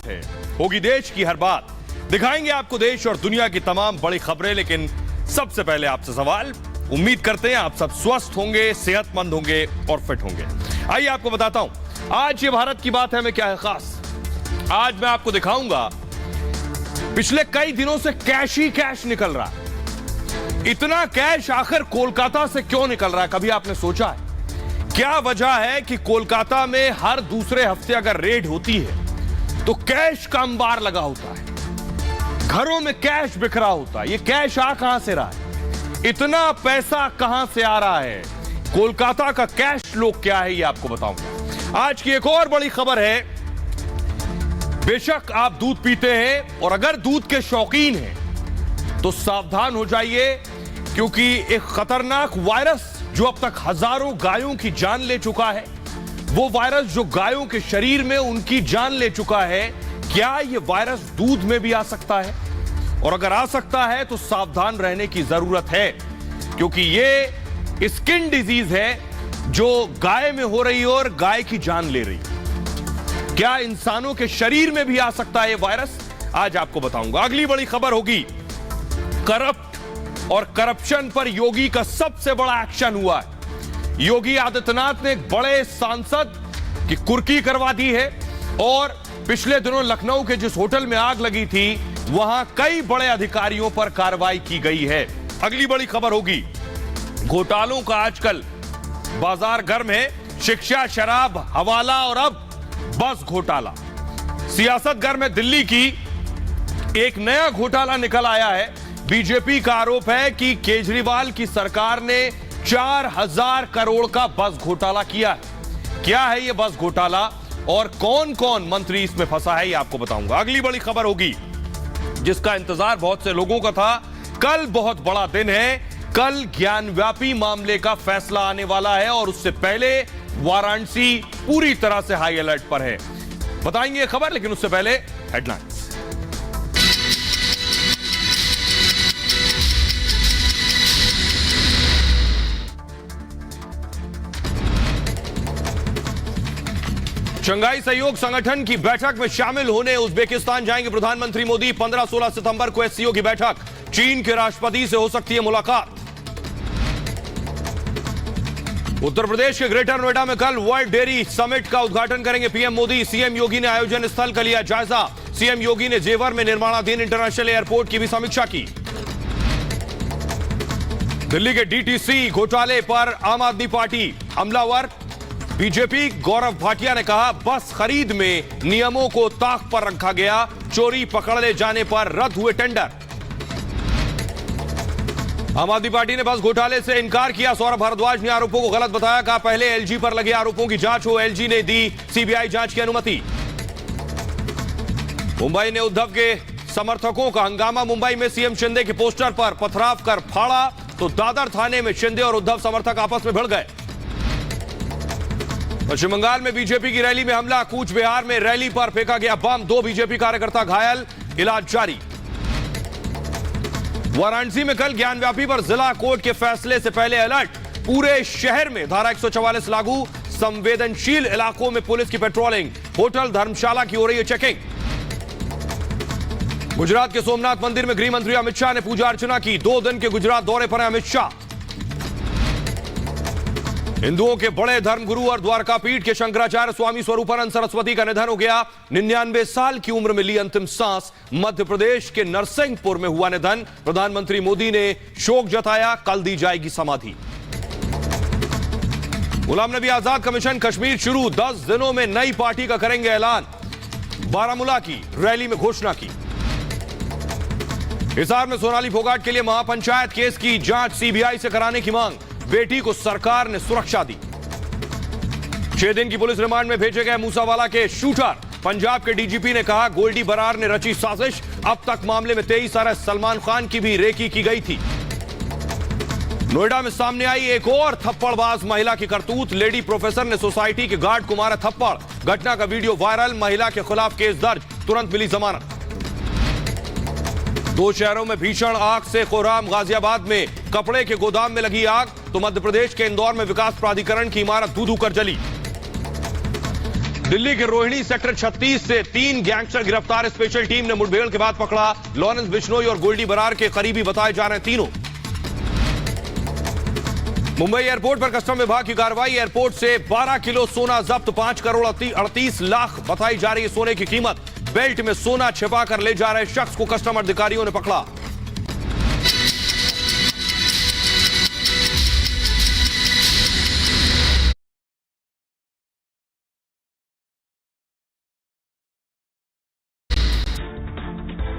है, होगी देश की हर बात। दिखाएंगे आपको देश और दुनिया की तमाम बड़ी खबरें, लेकिन सबसे पहले आपसे सवाल। उम्मीद करते हैं आप सब स्वस्थ होंगे, सेहतमंद होंगे और फिट होंगे। आइए आपको बताता हूं आज ये भारत की बात है में क्या है खास। आज मैं आपको दिखाऊंगा पिछले कई दिनों से कैश ही कैश निकल रहा है। इतना कैश आखिर कोलकाता से क्यों निकल रहा है, कभी आपने सोचा है? क्या वजह है कि कोलकाता में हर दूसरे हफ्ते अगर रेड होती है तो कैश का अंबार लगा होता है, घरों में कैश बिखरा होता है। ये कैश आ कहां से रहा है, इतना पैसा कहां से आ रहा है, कोलकाता का कैश फ्लो क्या है, ये आपको बताऊंगा। आज की एक और बड़ी खबर है। बेशक आप दूध पीते हैं और अगर दूध के शौकीन हैं तो सावधान हो जाइए, क्योंकि एक खतरनाक वायरस जो अब तक हजारों गायों की जान ले चुका है, वो वायरस जो गायों के शरीर में उनकी जान ले चुका है, क्या ये वायरस दूध में भी आ सकता है? और अगर आ सकता है तो सावधान रहने की जरूरत है, क्योंकि ये स्किन डिजीज है जो गाय में हो रही है और गाय की जान ले रही है। क्या इंसानों के शरीर में भी आ सकता है ये वायरस? आज आपको बताऊंगा। अगली बड़ी खबर होगी करप्ट और करप्शन पर योगी का सबसे बड़ा एक्शन हुआ है। योगी आदित्यनाथ ने एक बड़े सांसद की कुर्की करवा दी है और पिछले दिनों लखनऊ के जिस होटल में आग लगी थी वहां कई बड़े अधिकारियों पर कार्रवाई की गई है। अगली बड़ी खबर होगी घोटालों का आजकल बाजार गर्म है। शिक्षा, शराब, हवाला और अब बस घोटाला। सियासत गर्म है। दिल्ली की एक नया घोटाला निकल आया है। बीजेपी का आरोप है कि केजरीवाल की सरकार ने 4000 करोड़ का बस घोटाला किया है। क्या है यह बस घोटाला और कौन कौन मंत्री इसमें फंसा है, यह आपको बताऊंगा। अगली बड़ी खबर होगी जिसका इंतजार बहुत से लोगों का था। कल बहुत बड़ा दिन है। कल ज्ञानव्यापी मामले का फैसला आने वाला है और उससे पहले वाराणसी पूरी तरह से हाई अलर्ट पर है। बताएंगे खबर, लेकिन उससे पहले हेडलाइंस। शंघाई सहयोग संगठन की बैठक में शामिल होने उज्बेकिस्तान जाएंगे प्रधानमंत्री मोदी। 15-16 सितंबर को एससीओ की बैठक। चीन के राष्ट्रपति से हो सकती है मुलाकात। उत्तर प्रदेश के ग्रेटर नोएडा में कल वर्ल्ड डेयरी समिट का उद्घाटन करेंगे पीएम मोदी। सीएम योगी ने आयोजन स्थल का लिया जायजा। सीएम योगी ने जेवर में निर्माणाधीन इंटरनेशनल एयरपोर्ट की भी समीक्षा की। दिल्ली के डीटीसी घोटाले पर आम आदमी पार्टी हमलावर। बीजेपी गौरव भाटिया ने कहा बस खरीद में नियमों को ताक पर रखा गया, चोरी पकड़े जाने पर रद्द हुए टेंडर। आम आदमी पार्टी ने बस घोटाले से इनकार किया। सौरभ भारद्वाज ने आरोपों को गलत बताया, कहा पहले एलजी पर लगे आरोपों की जांच हो। एलजी ने दी सीबीआई जांच की अनुमति। मुंबई ने उद्धव के समर्थकों का हंगामा। मुंबई में सीएम शिंदे के पोस्टर पर पथराव कर फाड़ा तो दादर थाने में शिंदे और उद्धव समर्थक आपस में भिड़ गए। पश्चिम बंगाल में बीजेपी की रैली में हमला। कूच बिहार में रैली पर फेंका गया बम। 2 बीजेपी कार्यकर्ता घायल, इलाज जारी। वाराणसी में कल ज्ञानव्यापी पर जिला कोर्ट के फैसले से पहले अलर्ट। पूरे शहर में धारा 144 लागू। संवेदनशील इलाकों में पुलिस की पेट्रोलिंग। होटल, धर्मशाला की हो रही है चेकिंग। गुजरात के सोमनाथ मंदिर में गृह मंत्री अमित शाह ने पूजा अर्चना की। 2 दिन के गुजरात दौरे पर हैं अमित शाह। हिंदुओं के बड़े धर्मगुरु और द्वारका पीठ के शंकराचार्य स्वामी स्वरूपानंद सरस्वती का निधन हो गया। 99 साल की उम्र में ली अंतिम सांस। मध्य प्रदेश के नरसिंहपुर में हुआ निधन। प्रधानमंत्री मोदी ने शोक जताया। कल दी जाएगी समाधि। गुलाम नबी आजाद कमीशन कश्मीर शुरू। 10 दिनों में नई पार्टी का करेंगे ऐलान। बारामूला की रैली में घोषणा की। हिसार में सोनाली फोगाट के लिए महापंचायत केस की जांच सीबीआई से कराने की मांग। बेटी को सरकार ने सुरक्षा दी। 6 दिन की पुलिस रिमांड में भेजे गए मूसावाला के शूटर। पंजाब के डीजीपी ने कहा गोल्डी बरार ने रची साजिश। अब तक मामले में 23 अरेस्ट। सलमान खान की भी रेकी की गई थी। नोएडा में सामने आई एक और थप्पड़बाज महिला की करतूत। लेडी प्रोफेसर ने सोसाइटी के गार्ड को मारा थप्पड़। घटना का वीडियो वायरल। महिला के खिलाफ केस दर्ज। तुरंत मिली जमानत। 2 शहरों में भीषण आग से कोहराम। गाजियाबाद में कपड़े के गोदाम में लगी आग तो मध्य प्रदेश के इंदौर में विकास प्राधिकरण की इमारत धू धू कर जली। दिल्ली के रोहिणी सेक्टर 36 से 3 गैंगस्टर गिरफ्तार। स्पेशल टीम ने मुठभेड़ के बाद पकड़ा। लॉरेंस बिश्नोई और गोल्डी बरार के करीबी बताए जा रहे हैं तीनों। मुंबई एयरपोर्ट पर कस्टम विभाग की कार्रवाई। एयरपोर्ट से 12 किलो सोना जब्त, 5 करोड़ 38 लाख बताई जा रही है सोने की कीमत। बेल्ट में सोना छिपा कर ले जा रहे शख्स को कस्टम अधिकारियों ने पकड़ा।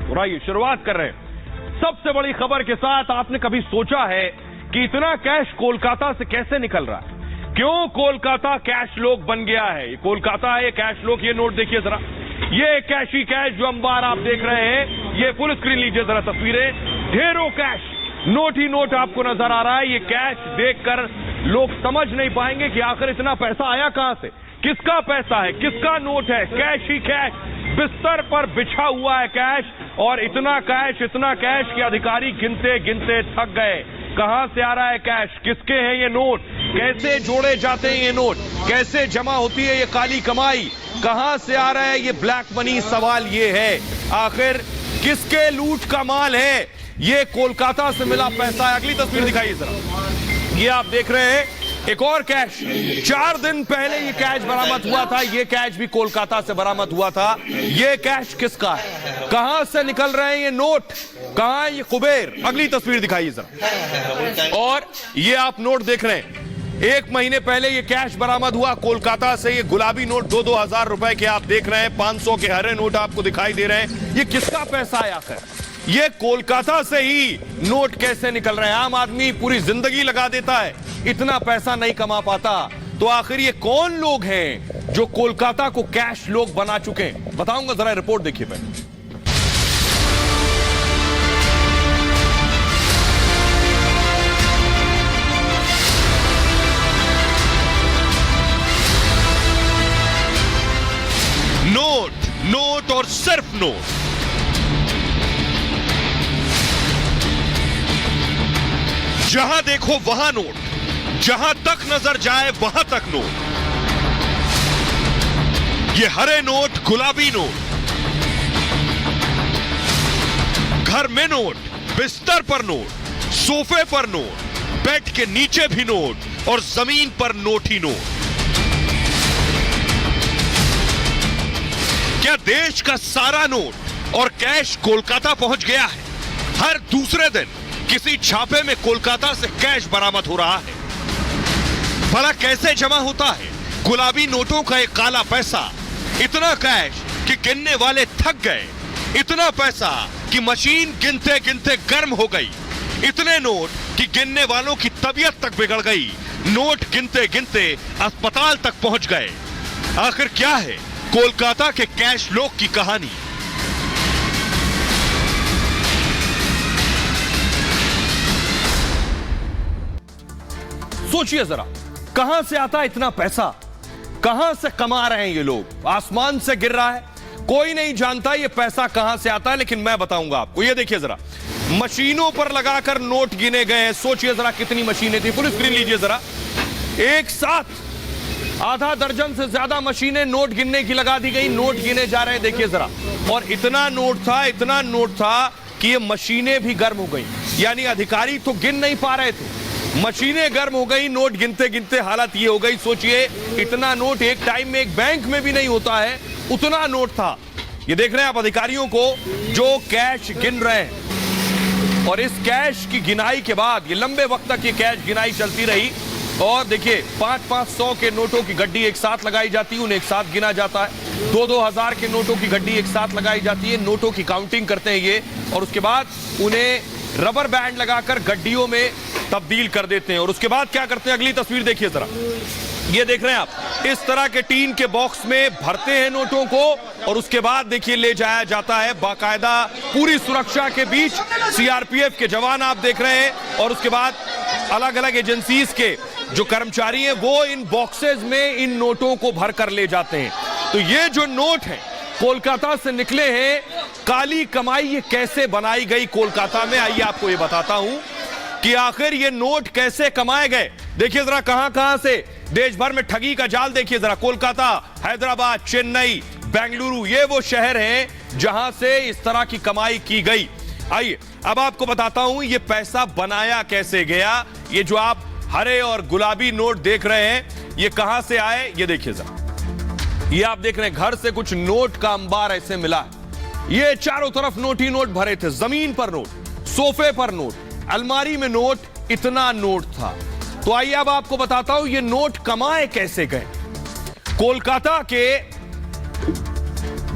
और आइए शुरुआत कर रहे हैं सबसे बड़ी खबर के साथ। आपने कभी सोचा है कि इतना कैश कोलकाता से कैसे निकल रहा है? क्यों कोलकाता कैश लोक बन गया है? ये कोलकाता है, ये कैश लोक। ये नोट देखिए जरा, ये कैश ही कैश जो अंबार आप देख रहे हैं। ये फुल स्क्रीन लीजिए जरा तस्वीरें, ढेरों कैश, नोट ही नोट आपको नजर आ रहा है। ये कैश देखकर लोग समझ नहीं पाएंगे कि आखिर इतना पैसा आया कहां से, किसका पैसा है, किसका नोट है। कैश ही कैश, बिस्तर पर बिछा हुआ है कैश। और इतना कैश कि अधिकारी गिनते गिनते थक गए। कहां से आ रहा है कैश, किसके हैं ये नोट, कैसे जोड़े जाते हैं ये नोट, कैसे जमा होती है ये काली कमाई, कहां से आ रहा है ये ब्लैक मनी? सवाल ये है आखिर किसके लूट का माल है ये? कोलकाता से मिला पैसा है। अगली तस्वीर दिखाइए जरा, ये आप देख रहे हैं एक और कैश। 4 दिन पहले ये कैश बरामद हुआ था। ये कैश भी कोलकाता से बरामद हुआ था। ये कैश किसका है, कहां से निकल रहे हैं ये नोट, कहां ये कुबेर? अगली तस्वीर दिखाइए जरा। और ये आप नोट देख रहे हैं, 1 महीने पहले ये कैश बरामद हुआ कोलकाता से। ये गुलाबी नोट 2-2 हजार रुपए के आप देख रहे हैं। 500 के हरे नोट आपको दिखाई दे रहे हैं। ये किसका पैसा है आखिर? ये कोलकाता से ही नोट कैसे निकल रहे हैं? आम आदमी पूरी जिंदगी लगा देता है, इतना पैसा नहीं कमा पाता। तो आखिर ये कौन लोग हैं जो कोलकाता को कैश लोग बना चुके हैं? बताऊंगा, जरा रिपोर्ट देखिए पहले। नोट, नोट और सिर्फ नोट। जहां देखो वहां नोट, जहां तक नजर जाए वहां तक नोट। ये हरे नोट, गुलाबी नोट, घर में नोट, बिस्तर पर नोट, सोफे पर नोट, बेड के नीचे भी नोट और जमीन पर नोट ही नोट। क्या देश का सारा नोट और कैश कोलकाता पहुंच गया है? हर दूसरे दिन किसी छापे में कोलकाता से कैश बरामद हो रहा है। भला कैसे जमा होता है गुलाबी नोटों का एक काला पैसा? इतना कैश कि गिनने वाले थक गए, इतना पैसा कि मशीन गिनते गिनते गर्म हो गई, इतने नोट कि गिनने वालों की तबीयत तक बिगड़ गई, नोट गिनते गिनते अस्पताल तक पहुंच गए। आखिर क्या है कोलकाता के कैश लोक की कहानी? सोचिए जरा, कहां से आता है इतना पैसा, कहां से कमा रहे हैं ये लोग? आसमान से गिर रहा है, कोई नहीं जानता ये पैसा कहां से आता है, लेकिन मैं बताऊंगा आपको। ये देखिए जरा, मशीनों पर लगाकर नोट गिने गए हैं। सोचिए जरा कितनी मशीनें थी। फुल स्क्रीन लीजिए जरा, एक साथ आधा दर्जन से ज्यादा मशीनें नोट गिनने की लगा दी गई। नोट गिने जा रहे हैं, देखिए जरा। और इतना नोट था कि ये मशीनें भी गर्म हो गई। यानी अधिकारी तो गिन नहीं पा रहे थे, मशीनें गर्म हो गई। नोट गिनते गिनते हालत ये हो गई। सोचिए इतना नोट एक टाइम में एक बैंक में भी नहीं होता है, उतना नोट था। ये देख रहे हैं आप अधिकारियों को जो कैश गिन रहे हैं। और इस कैश की गिनाई के बाद ये लंबे वक्त तक ये कैश गिनाई चलती रही। और देखिए 500-500 के नोटों की गड्डी एक साथ लगाई जाती है, उन्हें एक साथ गिना जाता है। 2-2 हजार के नोटों की गड्डी एक साथ लगाई जाती है, नोटों की काउंटिंग करते हैं ये। और उसके बाद उन्हें रबर बैंड लगाकर गड्डियों में तब्दील कर देते हैं। और उसके बाद क्या करते हैं, अगली तस्वीर देखिए जरा। ये देख रहे हैं आप, इस तरह के टीन के बॉक्स में भरते हैं नोटों को। और उसके बाद देखिए ले जाया जाता है बाकायदा पूरी सुरक्षा के बीच। सीआरपीएफ के जवान आप देख रहे हैं। और उसके बाद अलग अलग एजेंसीज के जो कर्मचारी हैं वो इन बॉक्सेस में इन नोटों को भर कर ले जाते हैं। तो ये जो नोट है कोलकाता से निकले हैं, काली कमाई ये कैसे बनाई गई कोलकाता में, आइए आपको ये बताता हूं कि आखिर ये नोट कैसे कमाए गए। देखिए जरा कहां कहां से देश भर में ठगी का जाल देखिए जरा। कोलकाता, हैदराबाद, चेन्नई, बेंगलुरु, ये वो शहर हैं जहां से इस तरह की कमाई की गई। आइए अब आपको बताता हूं ये पैसा बनाया कैसे गया। ये जो आप हरे और गुलाबी नोट देख रहे हैं ये कहां से आए, ये देखिए जरा। ये आप देख रहे हैं घर से कुछ नोट का अंबार ऐसे मिला है। ये चारों तरफ नोट ही नोट भरे थे, जमीन पर नोट, सोफे पर नोट, अलमारी में नोट, इतना नोट था। तो आइए अब आपको बताता हूं ये नोट कमाए कैसे गए। कोलकाता के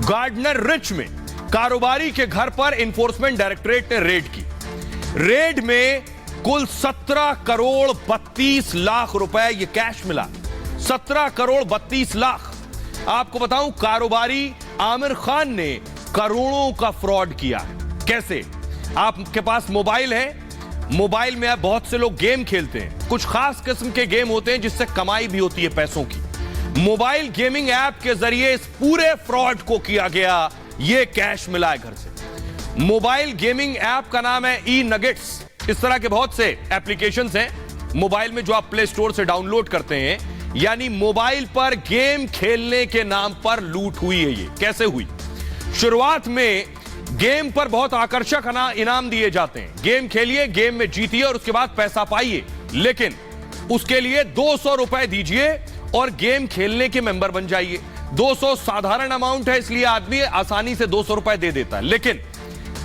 गार्डनर रिच में कारोबारी के घर पर इंफोर्समेंट डायरेक्टरेट ने रेड की। रेड में कुल 17 करोड़ 32 लाख रुपए ये कैश मिला। 17 करोड़ 32 लाख। आपको बताऊं कारोबारी आमिर खान ने करोड़ों का फ्रॉड किया है। कैसे? आपके पास मोबाइल है, मोबाइल में आप बहुत से लोग गेम खेलते हैं, कुछ खास किस्म के गेम होते हैं जिससे कमाई भी होती है पैसों की। मोबाइल गेमिंग ऐप के जरिए इस पूरे फ्रॉड को किया गया। ये कैश मिला है घर से। मोबाइल गेमिंग ऐप का नाम है ई नगेट्स। इस तरह के बहुत से एप्लीकेशंस हैं मोबाइल में जो आप प्ले स्टोर से डाउनलोड करते हैं। यानी मोबाइल पर गेम खेलने के नाम पर लूट हुई है। ये कैसे हुई? शुरुआत में गेम पर बहुत आकर्षक इनाम दिए जाते हैं। गेम खेलिए, गेम में जीतिए और उसके बाद पैसा पाइए, लेकिन उसके लिए 200 रुपए दीजिए और गेम खेलने के मेंबर बन जाइए। 200 साधारण अमाउंट है, इसलिए आदमी आसानी से 200 रुपए दे देता है। लेकिन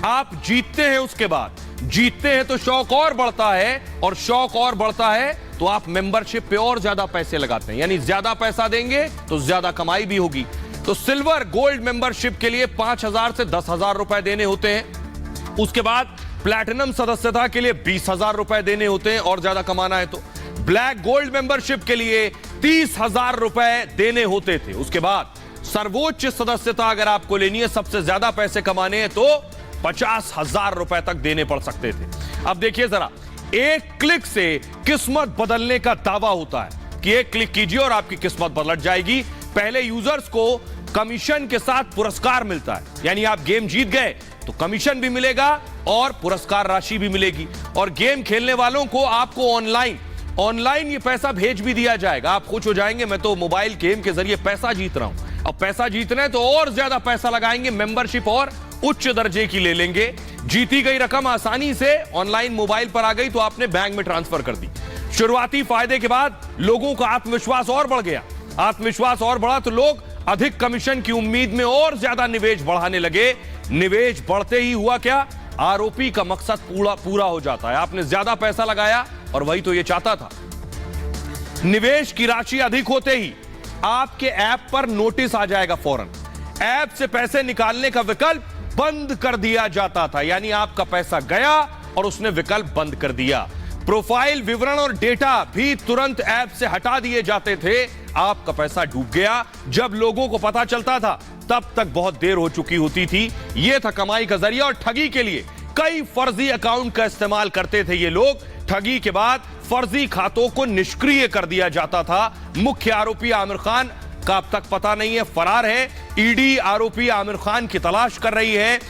आप जीतते हैं, उसके बाद जीतते हैं तो शौक और बढ़ता है, और शौक और बढ़ता है तो आप मेंबरशिप पे और ज्यादा पैसे लगाते हैं। यानी ज्यादा पैसा देंगे तो ज्यादा कमाई भी होगी। तो सिल्वर गोल्ड मेंबरशिप के लिए 5,000 से 10,000 रुपए देने होते हैं। उसके बाद प्लैटिनम सदस्यता के लिए 20,000 रुपए देने होते हैं और ज्यादा कमाना है तो। ब्लैक गोल्ड मेंबरशिप के लिए 30,000 रुपए देने होते थे। उसके बाद सर्वोच्च सदस्यता अगर आपको लेनी है, सबसे ज्यादा पैसे कमाने हैं, तो 50,000 रुपए तक देने पड़ सकते थे। अब देखिए जरा, एक क्लिक से किस्मत बदलने का दावा होता है कि एक क्लिक कीजिए और आपकी किस्मत पलट जाएगी। पहले यूजर्स को कमीशन के साथ पुरस्कार मिलता है, यानी आप गेम जीत गए तो कमीशन भी मिलेगा और पुरस्कार राशि भी मिलेगी। और गेम खेलने वालों को आपको ऑनलाइन ये पैसा भेज भी दिया जाएगा। आप खुश हो जाएंगे, मैं तो मोबाइल गेम के जरिए पैसा जीत रहा हूं। अब पैसा जीतना है तो और ज्यादा पैसा लगाएंगे, मेंबरशिप और उच्च दर्जे की ले लेंगे। जीती गई रकम आसानी से ऑनलाइन मोबाइल पर आ गई तो आपने बैंक में ट्रांसफर कर दी। शुरुआती फायदे के बाद लोगों का आत्मविश्वास और बढ़ गया। आत्मविश्वास और बढ़ा तो लोग अधिक कमीशन की उम्मीद में और ज्यादा निवेश बढ़ाने लगे। निवेश बढ़ते ही हुआ क्या, आरोपी का मकसद पूरा हो जाता है। आपने ज्यादा पैसा लगाया और वही तो ये चाहता था। निवेश की राशि अधिक होते ही आपके ऐप पर नोटिस आ जाएगा फौरन। ऐप से पैसे निकालने का विकल्प बंद कर दिया जाता था। यानी आपका पैसा गया और उसने विकल्प बंद कर दिया। प्रोफाइल विवरण और डेटा भी तुरंत ऐप से हटा दिए जाते थे। आपका पैसा डूब गया। जब लोगों को पता चलता था तब तक बहुत देर हो चुकी होती थी। यह था कमाई का जरिया। और ठगी के लिए कई फर्जी अकाउंट का इस्तेमाल करते थे ये लोग। ठगी के बाद फर्जी खातों को निष्क्रिय कर दिया जाता था। मुख्य आरोपी आमिर खान का अब तक पता नहीं है, फरार है। ईडी आरोपी आमिर खान की तलाश कर रही है।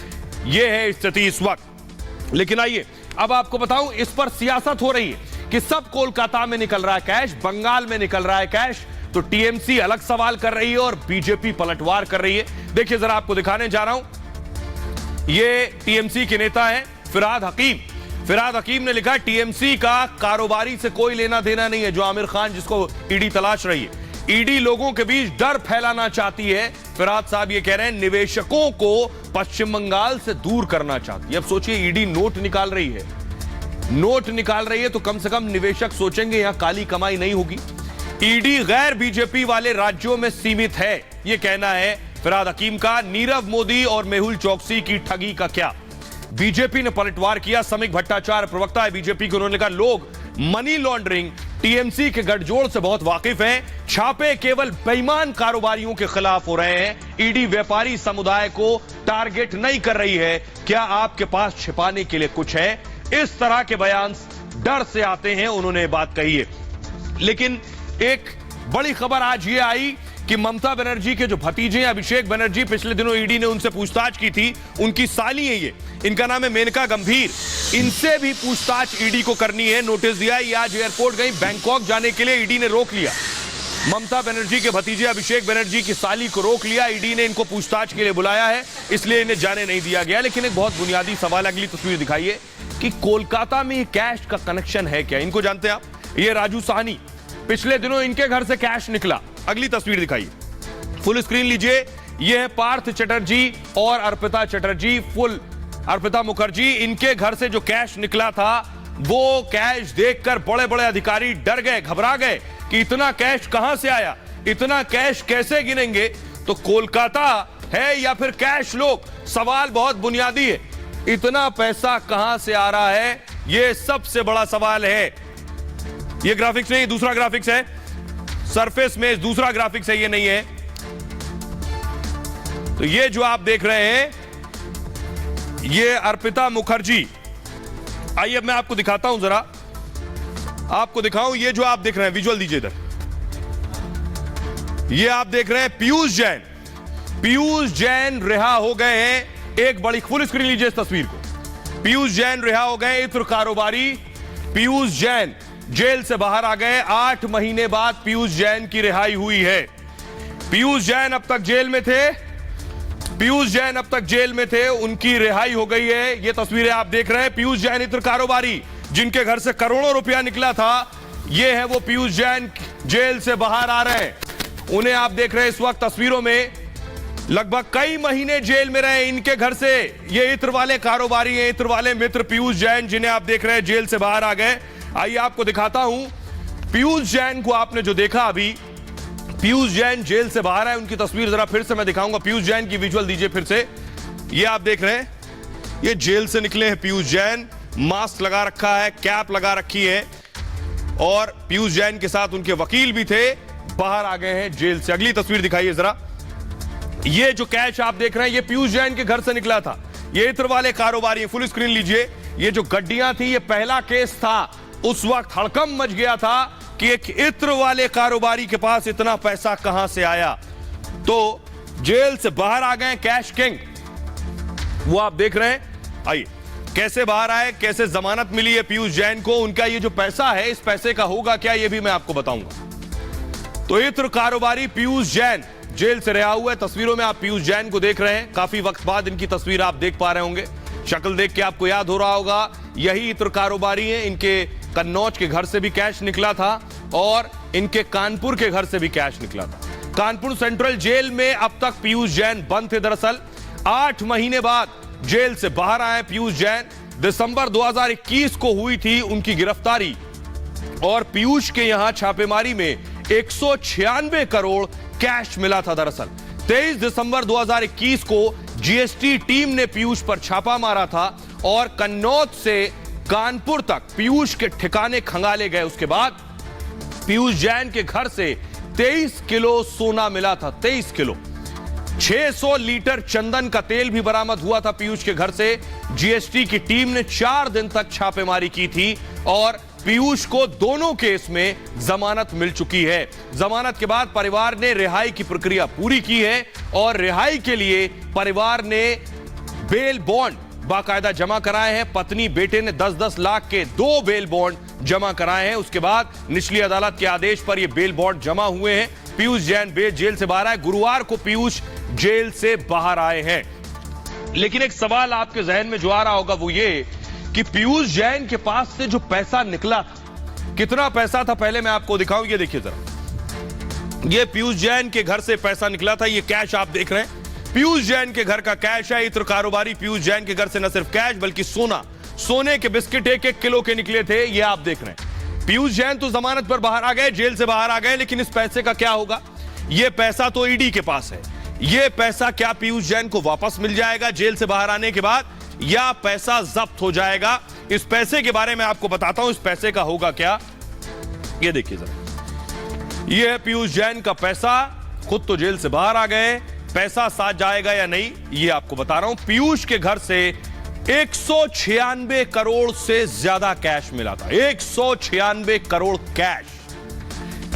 यह है स्थिति इस वक्त। लेकिन आइए अब आपको बताऊं, इस पर सियासत हो रही है कि सब कोलकाता में निकल रहा है कैश, बंगाल में निकल रहा है कैश, तो टीएमसी अलग सवाल कर रही है और बीजेपी पलटवार कर रही है। देखिए जरा, आपको दिखाने जा रहा हूं। ये टीएमसी के नेता हैं फिरहाद हकीम। फिरहाद हकीम ने लिखा, टीएमसी का कारोबारी से कोई लेना देना नहीं है, जो आमिर खान जिसको ईडी तलाश रही है। ईडी लोगों के बीच डर फैलाना चाहती है। फिरहाद साहब ये कह रहे हैं निवेशकों को पश्चिम बंगाल से दूर करना चाहती है। अब सोचिए, ईडी नोट निकाल रही है, नोट निकाल रही है तो कम से कम निवेशक सोचेंगे यहां काली कमाई नहीं होगी। ईडी गैर बीजेपी वाले राज्यों में सीमित है, यह कहना है फिरहाद हकीम का। नीरव मोदी और मेहुल चौकसी की ठगी का क्या? बीजेपी ने पलटवार किया। समीक भट्टाचार्य प्रवक्ता है बीजेपी के, उन्होंने कहा लोग मनी लॉन्ड्रिंग टीएमसी के गठजोड़ से बहुत वाकिफ हैं। छापे केवल बेईमान कारोबारियों के खिलाफ हो रहे हैं। ईडी व्यापारी समुदाय को टारगेट नहीं कर रही है। क्या आपके पास छिपाने के लिए कुछ है? इस तरह के बयान डर से आते हैं, उन्होंने बात कही है। लेकिन एक बड़ी खबर आज ये आई कि ममता बनर्जी के जो भतीजे हैं अभिषेक बनर्जी, पिछले दिनों ईडी ने उनसे पूछताछ की थी। उनकी साली है ये, इनका नाम है मेनका गंभीर। इनसे भी पूछताछ ईडी को करनी है। नोटिस दिया है। ये आज एयरपोर्ट गई, बैंकॉक जाने के लिए ईडी ने रोक लिया। ममता बनर्जी के भतीजे अभिषेक बनर्जी की साली को रोक लिया। ईडी ने इनको पूछताछ के लिए बुलाया है, इसलिए इन्हें जाने नहीं दिया गया। लेकिन एक बहुत बुनियादी सवाल, अगली तस्वीर दिखाइए कि कोलकाता में कैश का कनेक्शन है क्या? इनको जानते हैं आप? ये राजू साहनी, पिछले दिनों इनके घर से कैश निकला। अगली तस्वीर दिखाइए, फुल स्क्रीन लीजिए। ये है पार्थ चटर्जी और अर्पिता चटर्जी, फुल अर्पिता मुखर्जी। इनके घर से जो कैश निकला था, वो कैश देखकर बड़े बड़े अधिकारी डर गए, घबरा गए कि इतना कैश कहां से आया, इतना कैश कैसे गिनेंगे? तो कोलकाता है या फिर कैश लोग? सवाल बहुत बुनियादी है। इतना पैसा कहां से आ रहा है, यह सबसे बड़ा सवाल है। यह ग्राफिक्स नहीं, दूसरा ग्राफिक्स है, सरफेस में दूसरा ग्राफिक्स है, यह नहीं है। तो ये जो आप देख रहे हैं, ये अर्पिता मुखर्जी। आइए अब मैं आपको दिखाता हूं, जरा आपको दिखाऊं। ये जो आप देख रहे हैं, विजुअल दीजिए इधर। ये आप देख रहे हैं पीयूष जैन। पीयूष जैन रिहा हो गए हैं। एक बड़ी, फुल स्क्रीन लीजिए इस तस्वीर को। पीयूष जैन रिहा हो गए, इत्र कारोबारी पीयूष जैन जेल से बाहर आ गए। 8 महीने बाद पीयूष जैन की रिहाई हुई है। पीयूष जैन अब तक जेल में थे, पीयूष जैन अब तक जेल में थे, उनकी रिहाई हो गई है। ये तस्वीरें आप देख रहे हैं। पीयूष जैन इत्र कारोबारी, जिनके घर से करोड़ों रुपया निकला था, ये है वो पीयूष जैन, जेल से बाहर आ रहे हैं। उन्हें आप देख रहे हैं इस वक्त तस्वीरों में। लगभग कई महीने जेल में रहे इनके घर से। ये इत्र वाले कारोबारी हैं, इत्र वाले मित्र पीयूष जैन, जिन्हें आप देख रहे हैं जेल से बाहर आ गए। आइए आपको दिखाता हूं पीयूष जैन को। आपने जो देखा अभी, पीयूष जैन जेल से बाहर आए, उनकी तस्वीर जरा फिर से मैं दिखाऊंगा। पीयूष जैन की विजुअल दीजिए फिर से। ये आप देख रहे हैं, ये जेल से निकले हैं पीयूष जैन। मास्क लगा रखा है, कैप लगा रखी है, और पीयूष जैन के साथ उनके वकील भी थे, बाहर आ गए हैं जेल से। अगली तस्वीर दिखाइए जरा। ये जो कैश आप देख रहे हैं, ये पीयूष जैन के घर से निकला था। ये इत्र वाले कारोबारी, फुल स्क्रीन लीजिए। ये जो गड्डियां थी, ये पहला केस था। उस वक्त हड़कंप मच गया था कि एक इत्र वाले कारोबारी के पास इतना पैसा कहां से आया। तो जेल से बाहर आ गए कैश किंग, वो आप देख रहे हैं। आइए, कैसे बाहर आए, कैसे जमानत मिली है पीयूष जैन को, उनका ये जो पैसा है, इस पैसे का होगा क्या, ये भी मैं आपको बताऊंगा। तो इत्र कारोबारी पीयूष जैन जेल से रिहा हुआ है। तस्वीरों में आप पीयूष जैन को देख रहे हैं। काफी वक्त बाद इनकी तस्वीर आप देख पा रहे होंगे। शक्ल देख के आपको याद हो रहा होगा, यही इत्र कारोबारी हैं। इनके कन्नौज के घर से भी कैश निकला था, और इनके कानपुर के घर से भी कैश निकला था। कानपुर सेंट्रल जेल में अब तक पीयूष जैन बंद थे। दरअसल 8 महीने बाद जेल से बाहर आए पीयूष जैन। दिसंबर 2021 को हुई थी उनकी गिरफ्तारी, और पीयूष के यहां छापेमारी में 196 करोड़ कैश मिला था। दरअसल 23 दिसंबर 2021 को जीएसटी टीम ने पीयूष पर छापा मारा था, और कन्नौज से कानपुर तक पीयूष के ठिकाने खंगाले गए। उसके बाद पीयूष जैन के घर से 23 किलो सोना मिला था। 23 किलो, 600 लीटर चंदन का तेल भी बरामद हुआ था पीयूष के घर से। जीएसटी की टीम ने 4 दिन तक छापेमारी की थी, और पीयूष को दोनों केस में जमानत मिल चुकी है। जमानत के बाद परिवार ने रिहाई की प्रक्रिया पूरी की है, और रिहाई के लिए परिवार ने बेल बॉन्ड बाकायदा जमा कराए हैं। पत्नी बेटे ने 10-10 लाख के 2 बेल बॉन्ड जमा कराए हैं। उसके बाद निचली अदालत के आदेश पर ये बेल बॉन्ड जमा हुए हैं। पीयूष जैन जेल से बाहर आए। गुरुवार को पीयूष जेल से बाहर आए हैं। लेकिन एक सवाल आपके जहन में जो आ रहा होगा, वो ये कि पीयूष जैन के पास से जो पैसा निकला था, कितना पैसा था, पहले मैं आपको दिखाऊं। ये देखिए जरा, ये पीयूष जैन के घर से पैसा निकला था। ये कैश आप देख रहे हैं, पीयूष जैन के घर का कैश है। इत्र कारोबारी पीयूष जैन के घर से न सिर्फ कैश, बल्कि सोने के बिस्किट 1-1 किलो के निकले थे। ये आप देख रहे हैं। पीयूष जैन तो जमानत पर बाहर आ गए, जेल से बाहर आ गए, लेकिन इस पैसे का क्या होगा? ये पैसा तो ईडी के पास है। ये पैसा क्या पीयूष जैन को वापस मिल जाएगा जेल से बाहर आने के बाद, या पैसा जब्त हो जाएगा? इस पैसे के बारे में आपको बताता हूं, इस पैसे का होगा क्या। ये देखिए जरा, ये है पीयूष जैन का पैसा। खुद तो जेल से बाहर आ गए, पैसा साथ जाएगा या नहीं, ये आपको बता रहा हूं। पीयूष के घर से 196 करोड़ से ज्यादा कैश मिला था। 196 करोड़ कैश।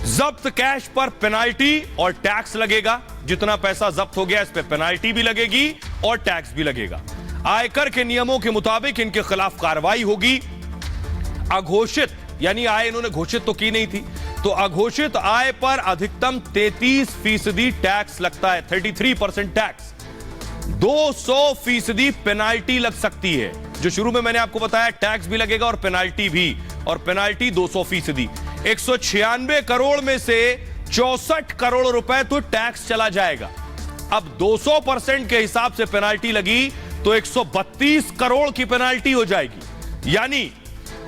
जब्त कैश पर पेनाल्टी और टैक्स लगेगा। जितना पैसा जब्त हो गया, इस पे पेनाल्टी भी लगेगी और टैक्स भी लगेगा। आयकर के नियमों के मुताबिक इनके खिलाफ कार्रवाई होगी। अघोषित, यानी आय इन्होंने घोषित तो की नहीं थी, तो अघोषित आय पर अधिकतम 33% टैक्स लगता है, 33% टैक्स। 200% पेनाल्टी लग सकती है, जो शुरू में मैंने आपको बताया, टैक्स भी लगेगा और पेनाल्टी भी, और पेनाल्टी 200%। 196 करोड़ में से 64 करोड़ रुपए तो टैक्स चला जाएगा। अब 200% के हिसाब से पेनाल्टी लगी तो 132 करोड़ की पेनाल्टी हो जाएगी, यानी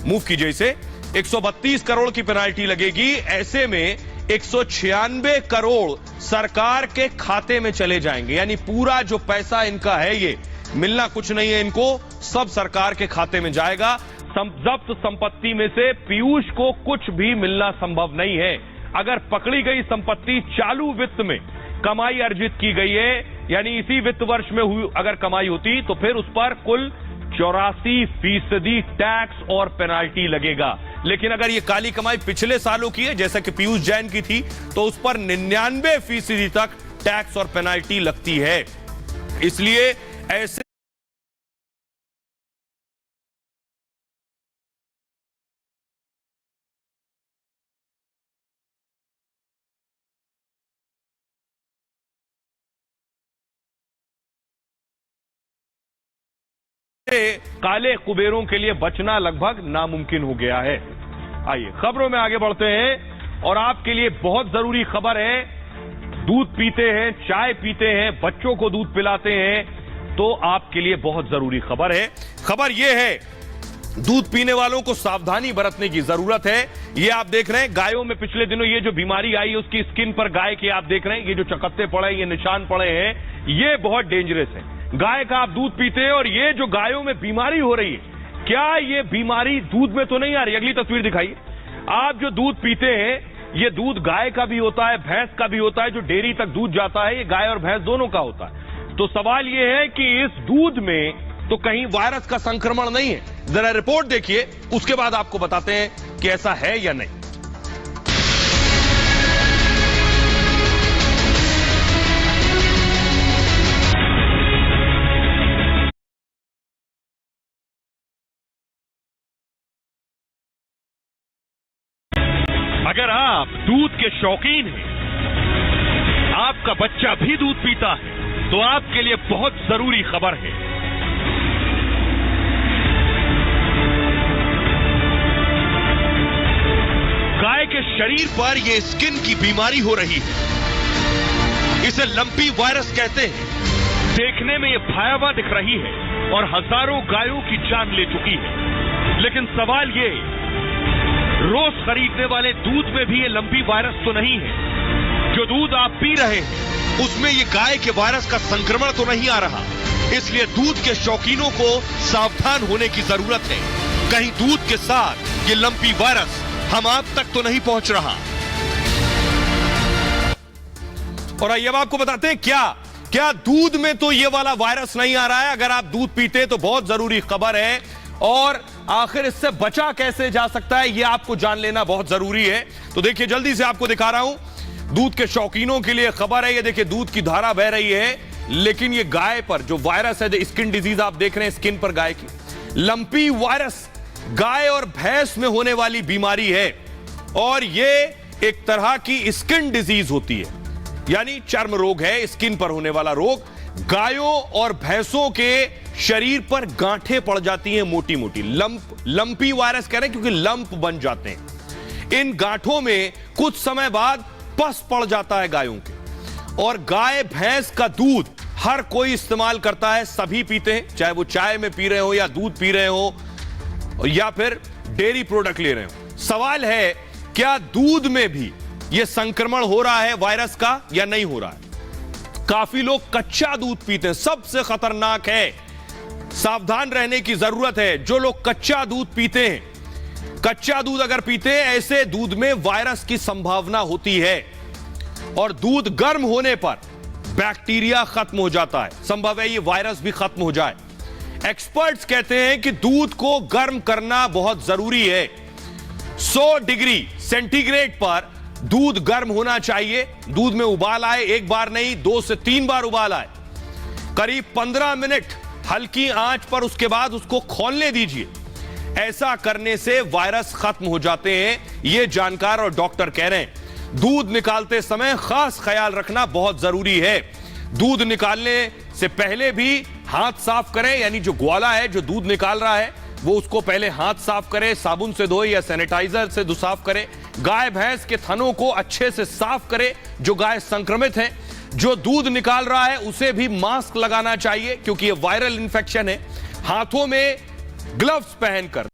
मूव कीजिए इसे, 132 करोड़ की पेनाल्टी लगेगी। ऐसे में 196 करोड़ सरकार के खाते में चले जाएंगे, यानी पूरा जो पैसा इनका है ये मिलना कुछ नहीं है, इनको सब सरकार के खाते में जाएगा। जब्त संपत्ति में से पीयूष को कुछ भी मिलना संभव नहीं है। अगर पकड़ी गई संपत्ति चालू वित्त में कमाई अर्जित की गई है, यानी इसी वित्त वर्ष में हुई अगर कमाई होती, तो फिर उस पर कुल 84% टैक्स और पेनाल्टी लगेगा। लेकिन अगर ये काली कमाई पिछले सालों की है, जैसा कि पीयूष जैन की थी, तो उस पर 99% तक टैक्स और पेनाल्टी लगती है। इसलिए ऐसे काले कुबेरों के लिए बचना लगभग नामुमकिन हो गया है। आइए खबरों में आगे बढ़ते हैं, और आपके लिए बहुत जरूरी खबर है। दूध पीते हैं, चाय पीते हैं, बच्चों को दूध पिलाते हैं, तो आपके लिए बहुत जरूरी खबर है। खबर यह है, दूध पीने वालों को सावधानी बरतने की जरूरत है। ये आप देख रहे हैं, गायों में पिछले दिनों ये जो बीमारी आई, उसकी स्किन पर गाय के आप देख रहे हैं, ये जो चकत्ते पड़े, ये निशान पड़े हैं, ये बहुत डेंजरस है। गाय का आप दूध पीते हैं और ये जो गायों में बीमारी हो रही है, क्या ये बीमारी दूध में तो नहीं आ रही? अगली तस्वीर दिखाइए। आप जो दूध पीते हैं, ये दूध गाय का भी होता है, भैंस का भी होता है, जो डेयरी तक दूध जाता है, ये गाय और भैंस दोनों का होता है। तो सवाल ये है कि इस दूध में तो कहीं वायरस का संक्रमण नहीं है? जरा रिपोर्ट देखिए, उसके बाद आपको बताते हैं कि ऐसा है या नहीं। अगर आप दूध के शौकीन हैं, आपका बच्चा भी दूध पीता है, तो आपके लिए बहुत जरूरी खबर है। गाय के शरीर पर यह स्किन की बीमारी हो रही है, इसे लंपी वायरस कहते हैं। देखने में यह भयावह दिख रही है और हजारों गायों की जान ले चुकी है। लेकिन सवाल यह, रोज खरीदने वाले दूध में भी ये लंपी वायरस तो नहीं है? जो दूध आप पी रहे हैं उसमें ये गाय के वायरस का संक्रमण तो नहीं आ रहा? इसलिए दूध के शौकीनों को सावधान होने की जरूरत है। कहीं दूध के साथ ये लंपी वायरस हम आप तक तो नहीं पहुंच रहा। और आइए अब आपको बताते हैं क्या दूध में तो ये वाला वायरस नहीं आ रहा है। अगर आप दूध पीते तो बहुत जरूरी खबर है, और आखिर इससे बचा कैसे जा सकता है, यह आपको जान लेना बहुत जरूरी है। तो देखिए, जल्दी से आपको दिखा रहा हूं, दूध के शौकीनों के लिए खबर है। ये देखिए, दूध की धारा बह रही है, लेकिन ये गाय पर जो वायरस है, स्किन डिजीज आप देख रहे हैं स्किन पर गाय की, लंपी वायरस गाय और भैंस में होने वाली बीमारी है। और ये एक तरह की स्किन डिजीज होती है, यानी चर्म रोग है, स्किन पर होने वाला रोग। गायों और भैंसों के शरीर पर गांठें पड़ जाती हैं, मोटी मोटी लंपी वायरस कह रहे हैं क्योंकि लंप बन जाते हैं। इन गांठों में कुछ समय बाद पस पड़ जाता है गायों के। और गाय भैंस का दूध हर कोई इस्तेमाल करता है, सभी पीते हैं, चाहे वो चाय में पी रहे हो या दूध पी रहे हो या फिर डेयरी प्रोडक्ट ले रहे हो। सवाल है, क्या दूध में भी यह संक्रमण हो रहा है वायरस का या नहीं हो रहा है? काफी लोग कच्चा दूध पीते हैं, सबसे खतरनाक है, सावधान रहने की जरूरत है। जो लोग कच्चा दूध पीते हैं, कच्चा दूध अगर पीते हैं, ऐसे दूध में वायरस की संभावना होती है। और दूध गर्म होने पर बैक्टीरिया खत्म हो जाता है, संभव है ये वायरस भी खत्म हो जाए। एक्सपर्ट्स कहते हैं कि दूध को गर्म करना बहुत जरूरी है। 100 डिग्री सेंटीग्रेड पर दूध गर्म होना चाहिए। दूध में उबाल आए, एक बार नहीं 2 से 3 बार उबाल आए, करीब 15 मिनट हल्की आंच पर, उसके बाद उसको खौलने दीजिए। ऐसा करने से वायरस खत्म हो जाते हैं, ये जानकार और डॉक्टर कह रहे हैं। दूध निकालते समय खास ख्याल रखना बहुत जरूरी है। दूध निकालने से पहले भी हाथ साफ करें, यानी जो ग्वाला है जो दूध निकाल रहा है वो उसको पहले हाथ साफ करे, साबुन से धोए या सैनिटाइजर से साफ करे। गाय भैंस के थनों को अच्छे से साफ करे जो गाय संक्रमित है। जो दूध निकाल रहा है उसे भी मास्क लगाना चाहिए क्योंकि ये वायरल इंफेक्शन है। हाथों में ग्लव्स पहनकर